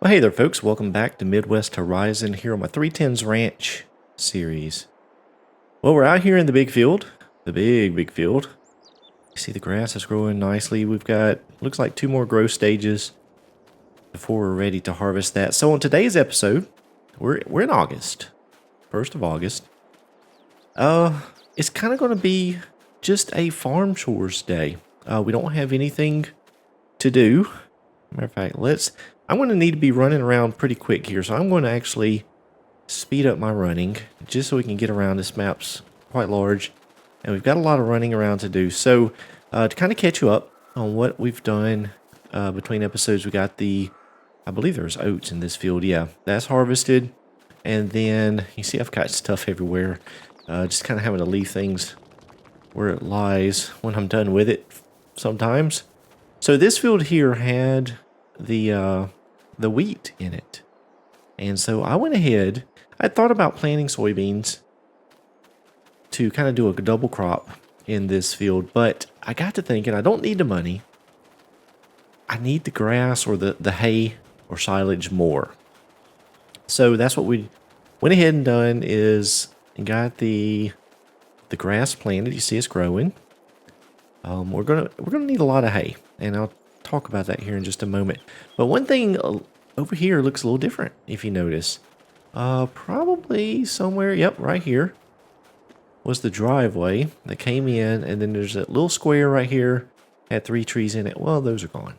Well, hey there, folks. Welcome back to Midwest Horizon here on my 10's Ranch series. Well, we're out here in the big field, the big field. You see the grass is growing nicely. We've got, looks like 2 more growth stages before we're ready to harvest that. So on today's episode, we're in August, 1st of August. It's kind of going to be just a farm chores day. We don't have anything to do. Matter of fact, I'm going to need to be running around pretty quick here, so I'm going to actually speed up my running just so we can get around. This map's quite large, and we've got a lot of running around to do. So to kind of catch you up on what we've done between episodes, we got I believe there's oats in this field. Yeah, that's harvested. And then you see I've got stuff everywhere. Just kind of having to leave things where it lies when I'm done with it sometimes. So this field here had the wheat in it. And so I went ahead, I thought about planting soybeans to kind of do a double crop in this field, but I got to thinking I don't need the money. I need the grass or the hay or silage more. So that's what we went ahead and done is got the grass planted. You see it's growing. We're gonna need a lot of hay, and I'll talk about that here in just a moment. But one thing over here looks a little different, if you notice. Probably somewhere, yep, right here was the driveway that came in, and then there's that little square right here, had 3 trees in it. Well, those are gone.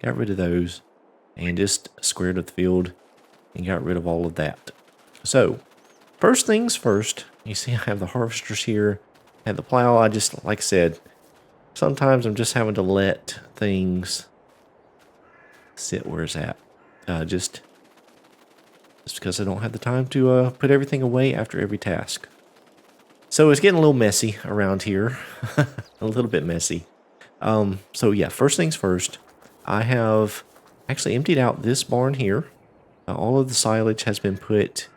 Got rid of those, and just squared up the field and got rid of all of that. So, first things first, you see I have the harvesters here, and the plow. I just, like I said, sometimes I'm just having to let things sit where it's at. Just because I don't have the time to put everything away after every task. So it's getting a little messy around here. A little bit messy. So yeah, first things first. I have actually emptied out this barn here. All of the silage has been put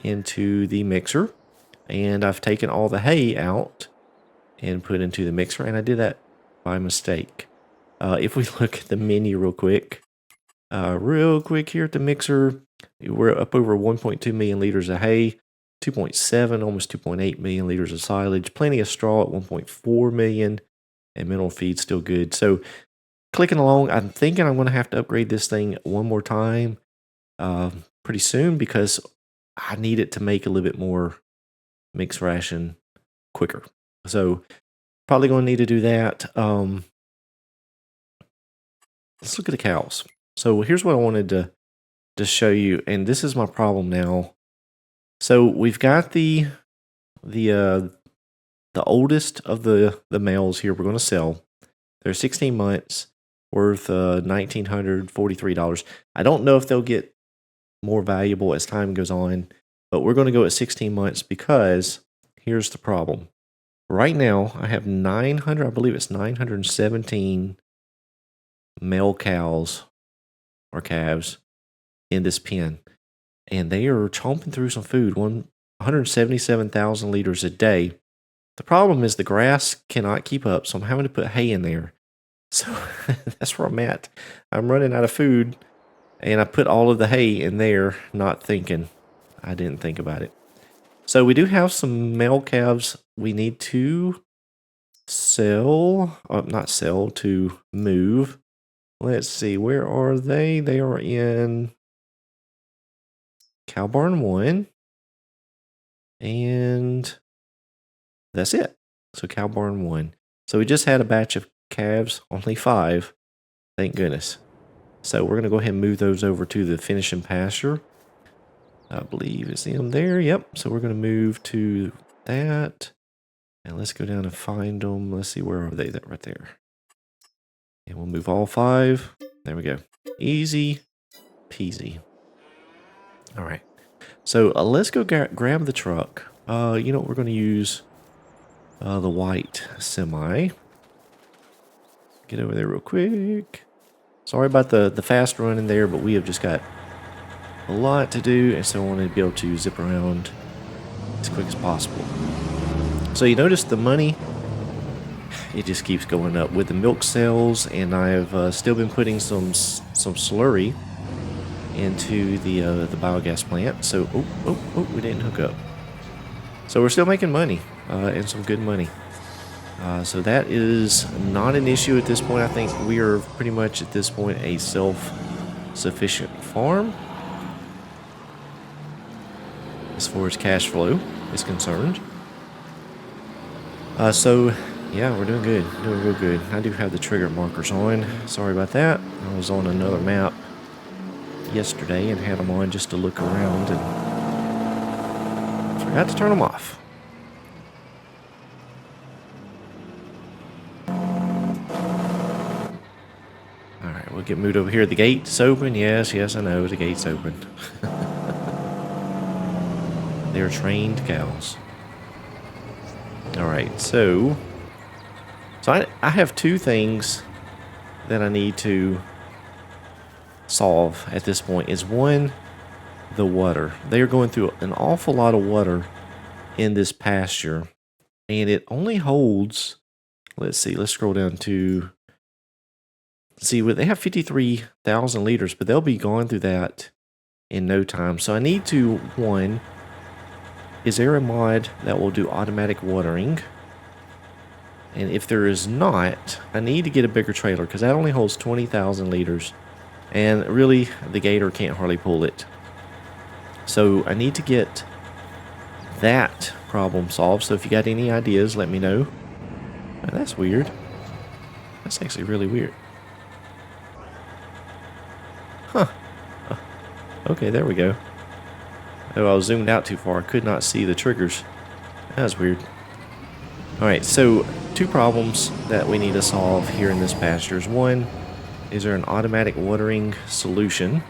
into the mixer. And I've taken all the hay out and put into the mixer, and I did that by mistake. If we look at the menu real quick here at the mixer, we're up over 1.2 million liters of hay, 2.7, almost 2.8 million liters of silage, plenty of straw at 1.4 million, and mineral feed still good. So clicking along, I'm thinking I'm going to have to upgrade this thing one more time pretty soon because I need it to make a little bit more mixed ration quicker. So probably going to need to do that. Let's look at the cows. So here's what I wanted to show you, and this is my problem now. So we've got the oldest of the males here we're going to sell. They're 16 months, worth $1,943. I don't know if they'll get more valuable as time goes on, but we're going to go at 16 months because here's the problem. Right now, I have 900, I believe it's 917 male cows or calves in this pen. And they are chomping through some food, 177,000 liters a day. The problem is the grass cannot keep up, so I'm having to put hay in there. So that's where I'm at. I'm running out of food, and I put all of the hay in there, not thinking. I didn't think about it. So we do have some male calves we need to sell, to move. Let's see, where are they? They are in Cow Barn 1, and that's it. So Cow Barn 1. So we just had a batch of calves, only 5, thank goodness. So we're going to go ahead and move those over to the finishing pasture. I believe it's in there. Yep. So we're going to move to that. And let's go down and find them. Let's see, where are they? That right there. And we'll move all 5. There we go. Easy peasy. All right. So let's go grab the truck. You know what? We're going to use the white semi. Get over there real quick. Sorry about the fast run in there, but we have just got a lot to do, and so I wanted to be able to zip around as quick as possible. So you notice the money, it just keeps going up with the milk sales, and I've still been putting some slurry into the biogas plant. So, we didn't hook up. So we're still making money, and some good money. So that is not an issue at this point. I think we are pretty much at this point a self-sufficient farm as far as cash flow is concerned. So yeah, we're doing good, doing real good. I do have the trigger markers on. Sorry about that. I was on another map yesterday and had them on just to look around and forgot to turn them off. Alright, we'll get moved over here. The gate's open. Yes, I know the gate's open. They're trained cows. Alright, so I have two things that I need to solve at this point. Is one, the water. They are going through an awful lot of water in this pasture, and it only holds, let's see, let's scroll down to see what they have, 53,000 liters, but they'll be going through that in no time. So I need to, one, is there a mod that will do automatic watering? And if there is not, I need to get a bigger trailer because that only holds 20,000 liters. And really, the gator can't hardly pull it. So I need to get that problem solved. So if you got any ideas, let me know. Oh, that's weird. That's actually really weird. Huh. Okay, there we go. Oh, I was zoomed out too far. I could not see the triggers. That was weird. Alright, so two problems that we need to solve here in this pasture is, one, is there an automatic watering solution?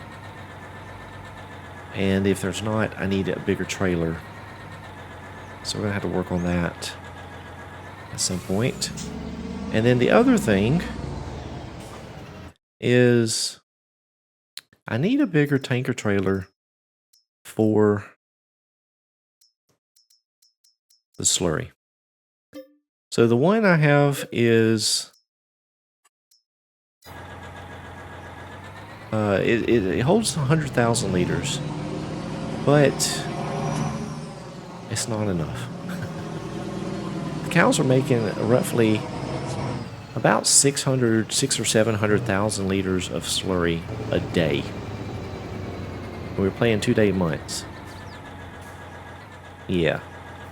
And if there's not, I need a bigger trailer. So we're going to have to work on that at some point. And then the other thing is I need a bigger tanker trailer for the slurry. So the one I have is it holds 100,000 liters, but it's not enough. The cows are making roughly about 600 or 700,000 liters of slurry a day. We're playing 2-day months. Yeah,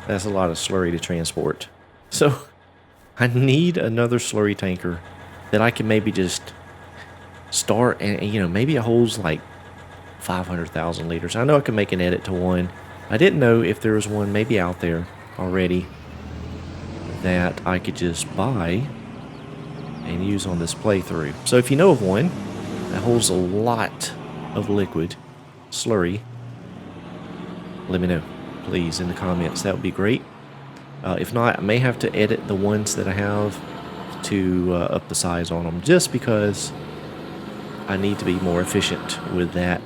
that's a lot of slurry to transport. So I need another slurry tanker that I can maybe just start and you know, maybe it holds like 500,000 liters. I know I can make an edit to one. I didn't know if there was one maybe out there already that I could just buy and use on this playthrough. So if you know of one that holds a lot of liquid slurry, let me know, please, in the comments. That would be great. If not, I may have to edit the ones that I have to up the size on them, just because I need to be more efficient with that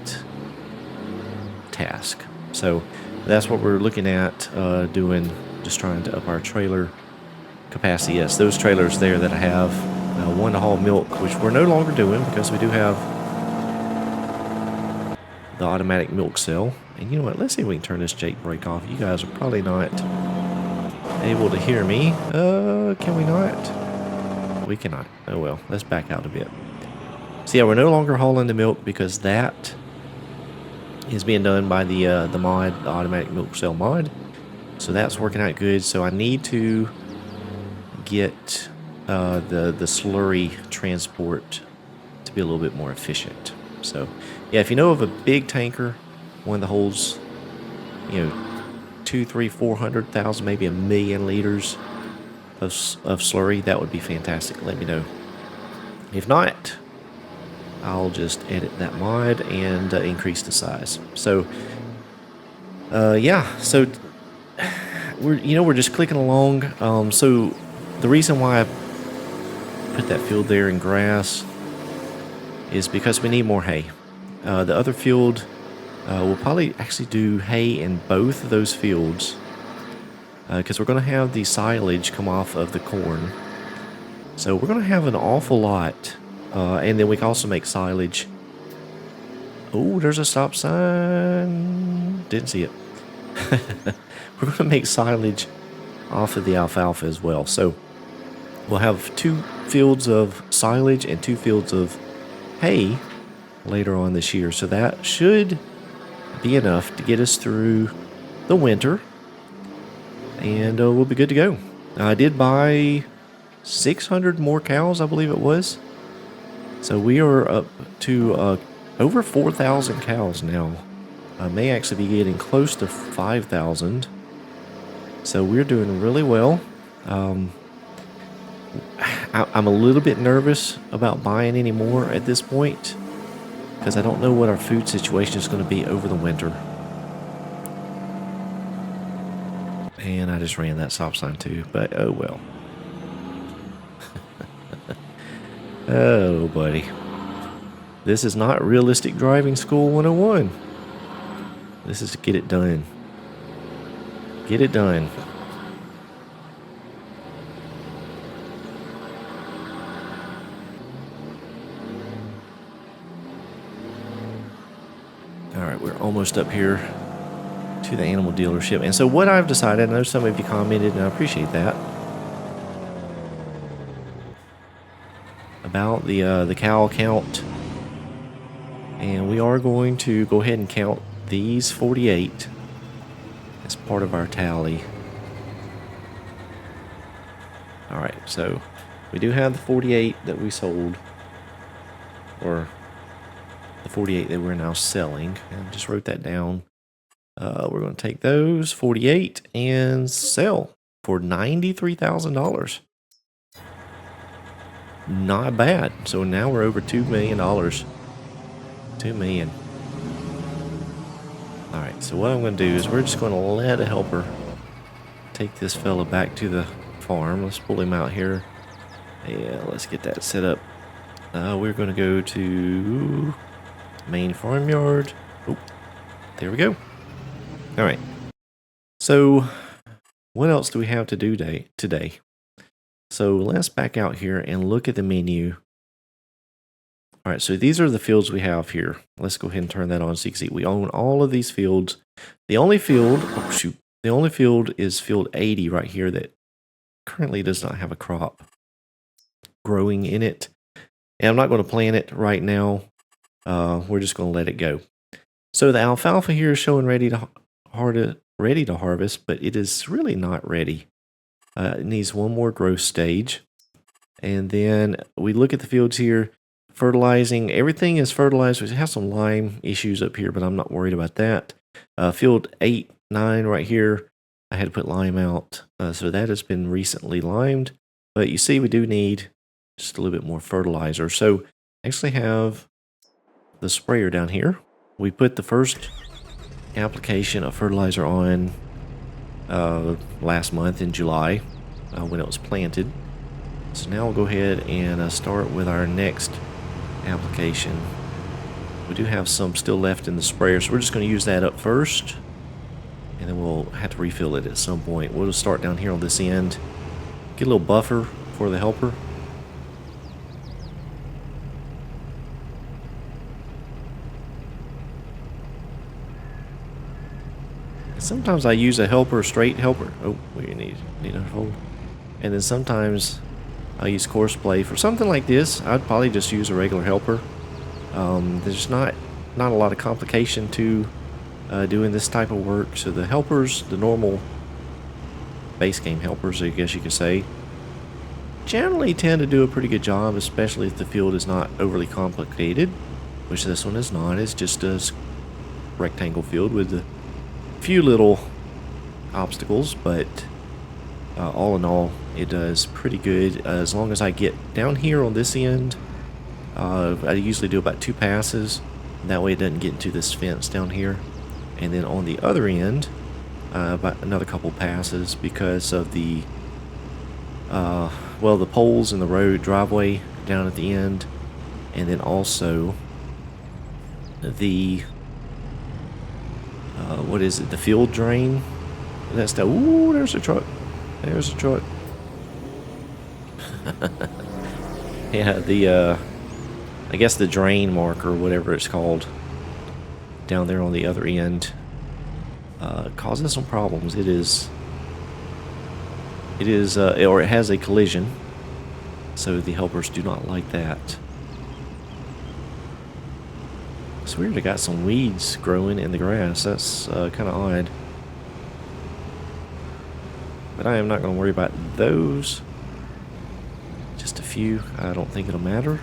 task. So that's what we're looking at doing, just trying to up our trailer capacity. Yes, those trailers there that I have, one to haul milk, which we're no longer doing because we do have the automatic milk cell. And you know what, let's see if we can turn this Jake brake off. You guys are probably not able to hear me. Can we not? We cannot. Oh well, let's back out a bit. So yeah, we're no longer hauling the milk because that is being done by the mod, the automatic milk cell mod. So that's working out good. So I need to get the slurry transport to be a little bit more efficient. So yeah, if you know of a big tanker, one that holds, you know, 200,000, 300,000, 400,000, maybe 1,000,000 liters of slurry, that would be fantastic. Let me know. If not, I'll just edit that mod and increase the size. So yeah, so we're just clicking along. So the reason why I put that field there in grass is because we need more hay. The other field, we'll probably actually do hay in both of those fields because we're going to have the silage come off of the corn. So we're going to have an awful lot. And then we can also make silage Oh, there's a stop sign. Didn't see it. We're going to make silage off of the alfalfa as well. So we'll have 2 fields of silage and 2 fields of hay later on this year. So that should be enough to get us through the winter. And we'll be good to go. I did buy 600 more cows, I believe it was. So we are up to over 4,000 cows now. I may actually be getting close to 5,000. So we're doing really well. I'm a little bit nervous about buying any more at this point, because I don't know what our food situation is going to be over the winter. And I just ran that stop sign too, but oh well. Oh, buddy. This is not realistic driving school 101. This is to get it done. Get it done. All right, we're almost up here to the animal dealership. And so what I've decided, I know some of you commented, and I appreciate that, about the cow count. And we are going to go ahead and count these 48 as part of our tally. All right, so we do have the 48 that we sold, or the 48 that we're now selling. And I just wrote that down. We're going to take those 48 and sell for $93,000. Not bad. So now we're over $2 million. $2 million. All right, so what I'm going to do is we're just going to let a helper take this fella back to the farm. Let's pull him out here. Yeah, let's get that set up. We're going to go to main farmyard. Oh, there we go. All right. So what else do we have to do today? So let's back out here and look at the menu. All right, so these are the fields we have here. Let's go ahead and turn that on so you can see. We own all of these fields. The only field, the only field is field 80 right here that currently does not have a crop growing in it. And I'm not going to plant it right now. We're just going to let it go. So the alfalfa here is showing ready to harvest, but it is really not ready. It needs one more growth stage. And then we look at the fields here. Fertilizing, everything is fertilized. We have some lime issues up here, but I'm not worried about that. Field 8, 9 right here, I had to put lime out. So that has been recently limed. But you see we do need just a little bit more fertilizer. So I actually have the sprayer down here. We put the first application of fertilizer on last month in July when it was planted. So now we'll go ahead and start with our next application. We do have some still left in the sprayer, so we're just going to use that up first, and then we'll have to refill it at some point. We'll just start down here on this end, get a little buffer for the helper. Sometimes I use a helper, straight helper. Oh, we need a hold. And then sometimes I use courseplay for something like this. I'd probably just use a regular helper. There's not a lot of complication to doing this type of work. So the helpers, the normal base game helpers, I guess you could say, generally tend to do a pretty good job, especially if the field is not overly complicated, which this one is not. It's just a rectangle field with a few little obstacles, but all in all, it does pretty good. As long as I get down here on this end, I usually do about 2 passes. That way it doesn't get into this fence down here. And then on the other end, about another couple passes because of the, well, the poles in the road driveway down at the end. And then also the, what is it, the field drain. That's the, ooh, there's a truck. There's a truck. Yeah, the, I guess the drain marker, whatever it's called. down there on the other end, causing some problems. It is, or it has a collision, so the helpers do not like that. It's weird, I got some weeds growing in the grass. That's kind of odd. But I am not going to worry about those. Just a few. I don't think it'll matter.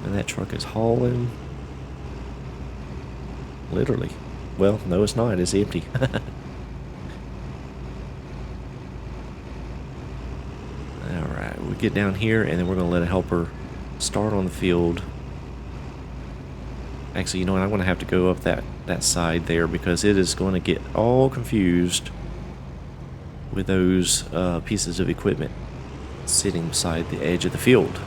And that truck is hauling. Literally. Well, no, it's not. It's empty. Alright, we'll get down here and then we're going to let a helper start on the field. Actually, you know what? I'm going to have to go up that side there because it is going to get all confused with those pieces of equipment sitting beside the edge of the field.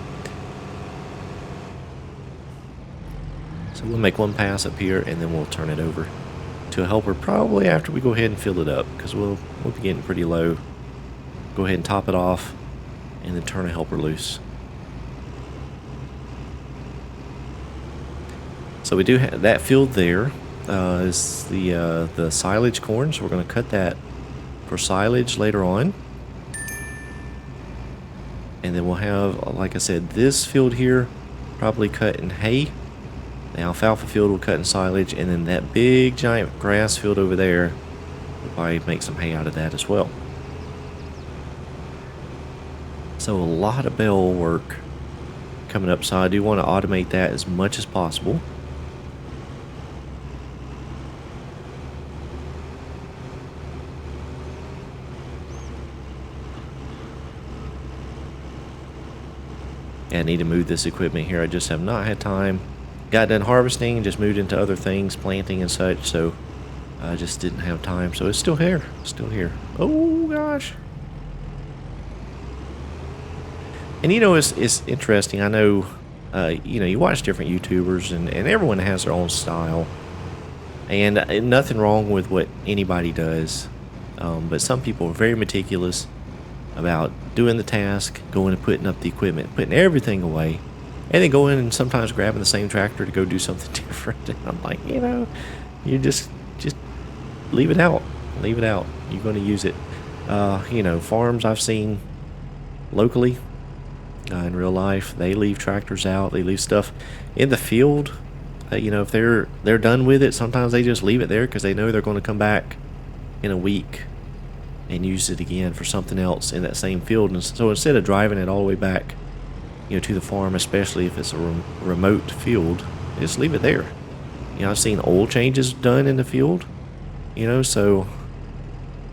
So we'll make one pass up here and then we'll turn it over to a helper probably after we go ahead and fill it up because we'll be getting pretty low. Go ahead and top it off and then turn a helper loose. So we do have that field there is the silage corn, so we're going to cut that for silage later on. And then we'll have, like I said, this field here probably cut in hay. The alfalfa field will cut in silage, and then that big giant grass field over there, we'll probably make some hay out of that as well. So a lot of bell work coming up, so I do want to automate that as much as possible. I need to move this equipment here. I just have not had time. Got done harvesting and just moved into other things, planting and such, so I just didn't have time. So it's still here. Still here. Oh, gosh. And you know, it's interesting. I know, you know, you watch different YouTubers and everyone has their own style. And nothing wrong with what anybody does. But some people are very meticulous about doing the task, going and putting up the equipment, putting everything away, and then going and sometimes grabbing the same tractor to go do something different. And I'm like, you know, you just leave it out. Leave it out. You're going to use it. You know, farms I've seen locally, in real life, they leave tractors out. They leave stuff in the field. You know, if they're done with it, sometimes they just leave it there because they know they're going to come back in a week and use it again for something else in that same field. And so instead of driving it all the way back, you know, to the farm, especially if it's a remote field, just leave it there. You know, I've seen oil changes done in the field, you know, so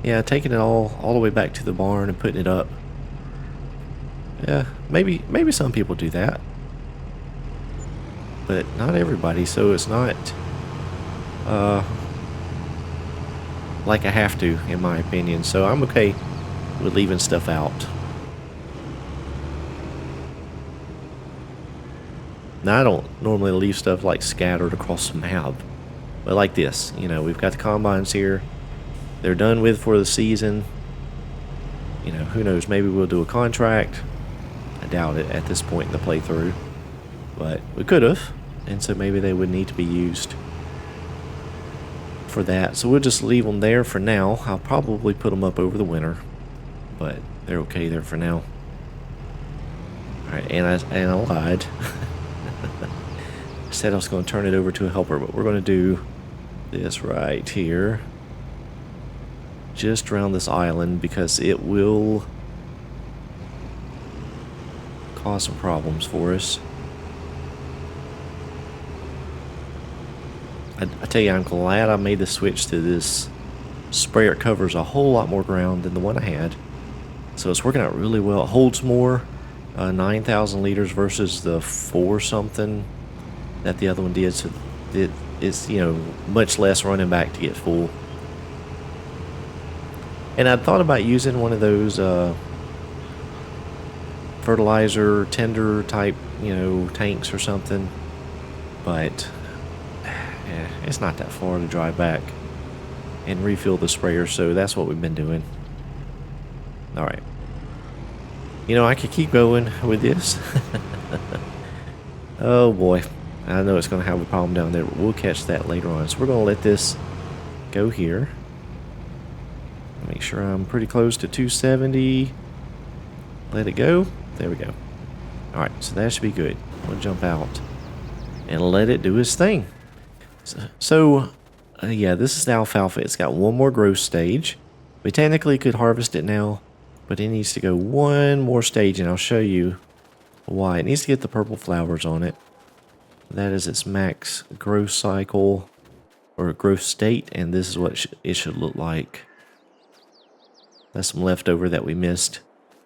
yeah, taking it all the way back to the barn and putting it up. Yeah, maybe some people do that, but not everybody. So it's not like I have to, in my opinion. So I'm okay with leaving stuff out. Now I don't normally leave stuff like scattered across the map, but like this, you know, we've got the combines here. They're done with for the season. You know, who knows, maybe we'll do a contract. I doubt it at this point in the playthrough, but we could have, and so maybe they would need to be used for that. So we'll just leave them there for now. I'll probably put them up over the winter, but they're okay there for now. Alright, and I lied. I said I was going to turn it over to a helper, but we're going to do this right here, just around this island, because it will cause some problems for us. I tell you, I'm glad I made the switch to this sprayer. It covers a whole lot more ground than the one I had, so it's working out really well. It holds more, 9,000 liters versus the 4 something that the other one did, so it's, you know, much less running back to get full. And I thought about using one of those fertilizer tender type, you know, tanks or something, but yeah, it's not that far to drive back and refill the sprayer, so that's what we've been doing. Alright. You know, I could keep going with this. Oh boy, I know it's going to have a problem down there, but we'll catch that later on. So we're going to let this go here. Make sure I'm pretty close to 270. Let it go. There we go. Alright, so that should be good. We'll jump out and let it do its thing. So yeah, this is the alfalfa. It's got one more growth stage. We technically could harvest it now, but it needs to go one more stage, and I'll show you why. It needs to get the purple flowers on it. That is its max growth cycle, or growth state, and this is what it should look like. That's some leftover that we missed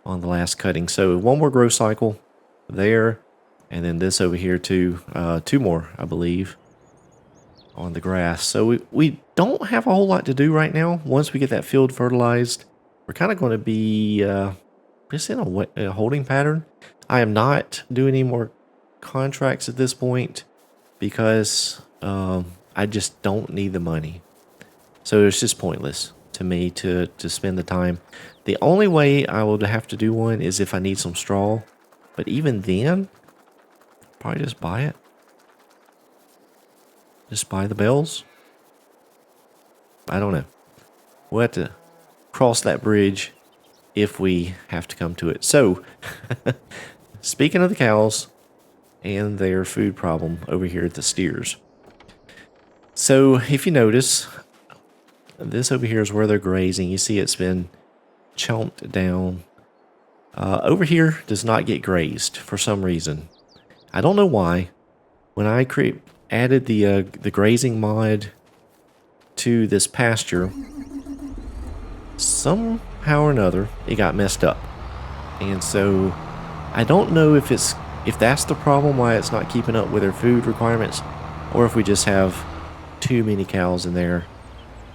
on the last cutting. So one more growth cycle there, and then this over here too. Two more, I believe, on the grass. So we don't have a whole lot to do right now. Once we get that field fertilized, we're kind of going to be just in a holding pattern. I am not doing any more contracts at this point because I just don't need the money. So it's just pointless to me to spend the time. The only way I will have to do one is if I need some straw. But even then, probably just buy it. Just buy the bells. I don't know. We'll have to cross that bridge if we have to come to it. So, speaking of the cows and their food problem over here at the steers. So, if you notice, this over here is where they're grazing. You see it's been chomped down. Over here does not get grazed for some reason. I don't know why. When I added the grazing mod to this pasture, somehow or another it got messed up, and so I don't know if that's the problem, why it's not keeping up with their food requirements, or if we just have too many cows in there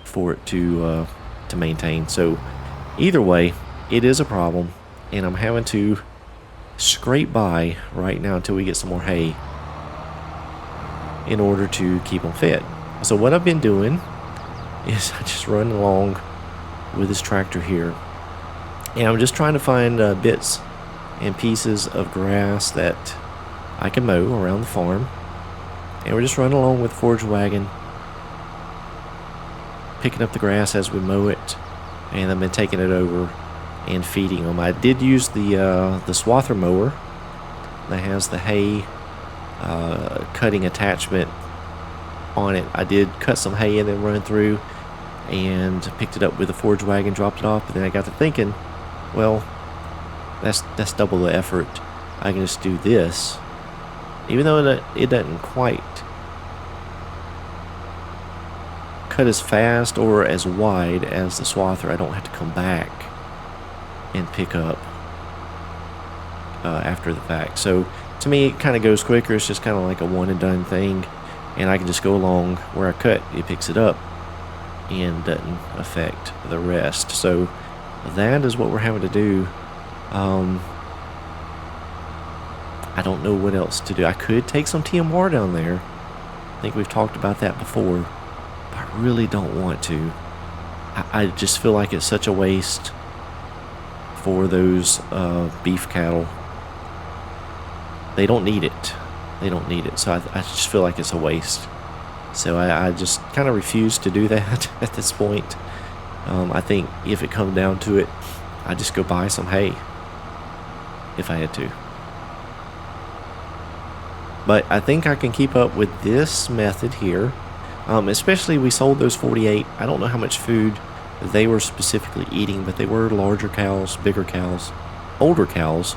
for it to maintain. So either way, it is a problem, and I'm having to scrape by right now until we get some more hay in order to keep them fed. So what I've been doing is I just run along with this tractor here, and I'm just trying to find bits and pieces of grass that I can mow around the farm, and we're just running along with the forage wagon, picking up the grass as we mow it, and I've been taking it over and feeding them. I did use the swather mower that has the hay cutting attachment on it. I did cut some hay and then run through and picked it up with the forage wagon, dropped it off, and then I got to thinking, well, that's double the effort. I can just do this, even though it doesn't quite cut as fast or as wide as the swather. I don't have to come back and pick up after the fact. So to me, it kind of goes quicker. It's just kind of like a one and done thing, and I can just go along where I cut. It picks it up and doesn't affect the rest. So that is what we're having to do. I don't know what else to do. I could take some TMR down there. I think we've talked about that before, but I really don't want to. I just feel like it's such a waste for those beef cattle. They don't need it. They don't need it. So I just feel like it's a waste. So I just kind of refuse to do that at this point. I think if it comes down to it, I'd just go buy some hay if I had to. But I think I can keep up with this method here. Especially we sold those 48. I don't know how much food they were specifically eating, but they were larger cows, bigger cows, older cows.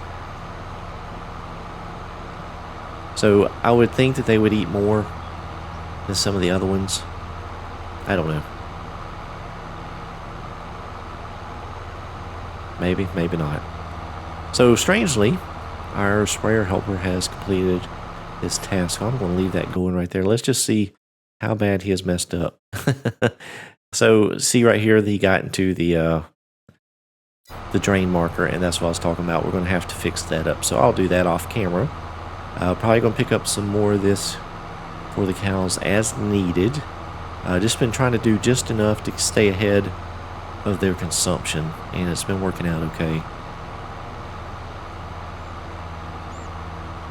So I would think that they would eat more than some of the other ones. I don't know. Maybe, maybe not. So strangely, our sprayer helper has completed this task. So I'm going to leave that going right there. Let's just see how bad he has messed up. So see right here that he got into the drain marker, and that's what I was talking about. We're going to have to fix that up. So I'll do that off camera. Probably going to pick up some more of this for the cows as needed. Just been trying to do just enough to stay ahead of their consumption, and it's been working out okay.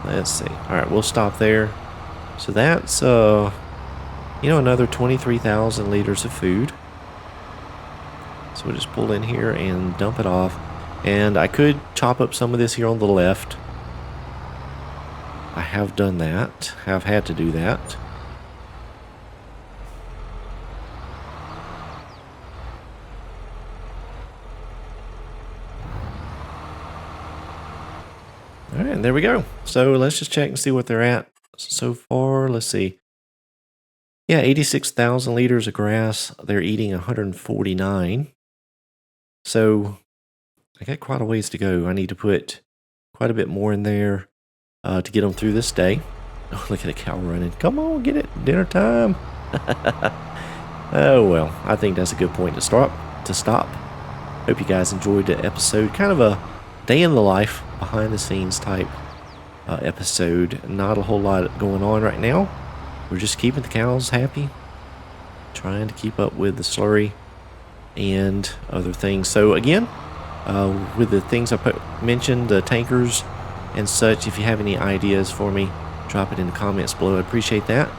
Let's see. All right, we'll stop there. So that's, you know, another 23,000 liters of food. So we'll just pull in here and dump it off. And I could chop up some of this here on the left. I have done that. Have had to do that. All right, there we go. So let's just check and see what they're at so far. Let's see. Yeah, 86,000 liters of grass. They're eating 149. So I got quite a ways to go. I need to put quite a bit more in there to get them through this day. Oh, look at the cow running. Come on, get it. Dinner time. Oh, well, I think that's a good point to stop. Hope you guys enjoyed the episode. Kind of a day in the life, behind the scenes type episode. Not a whole lot going on right now. We're just keeping the cows happy. Trying to keep up with the slurry and other things. So again, with the things I mentioned, the tankers and such, if you have any ideas for me, drop it in the comments below. I'd appreciate that.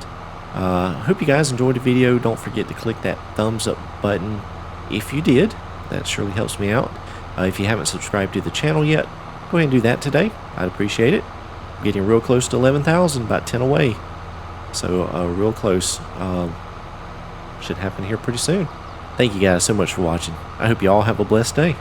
Hope you guys enjoyed the video. Don't forget to click that thumbs up button if you did. That surely helps me out. If you haven't subscribed to the channel yet, go ahead and do that today. I'd appreciate it. I'm getting real close to 11,000, about 10 away. So real close. Should happen here pretty soon. Thank you guys so much for watching. I hope you all have a blessed day.